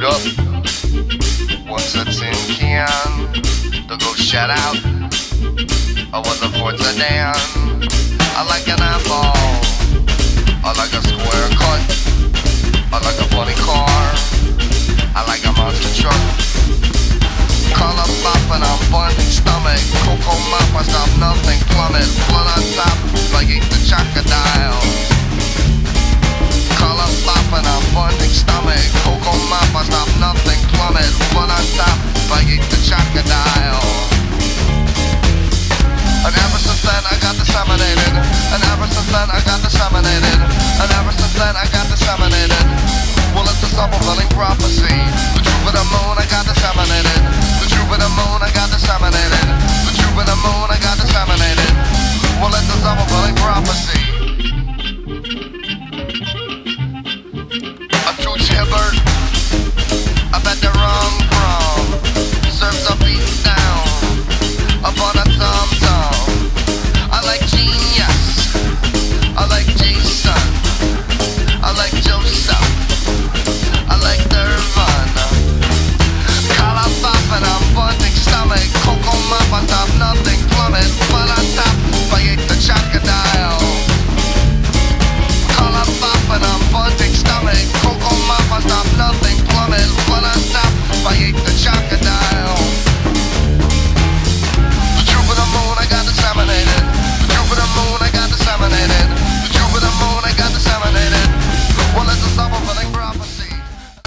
up once a tin can to go shut out. I was a for sedan. I like an apple. I like a square cut. I like a funny car. I like a monster truck. Color pop and I'm burning stomach. Cocoa mop, I stop nothing plummet. Blood on top like eat the crocodile. Color pop and I'm burning stomach. Cocoa mop, I stop nothing plummet. Blood on top like eat the crocodile. And ever since then I got disseminated. And ever since then I got disseminated. And ever since then I got disseminated. Well, it's a self-fulfilling prophecy. The truth of the moon I got disseminated.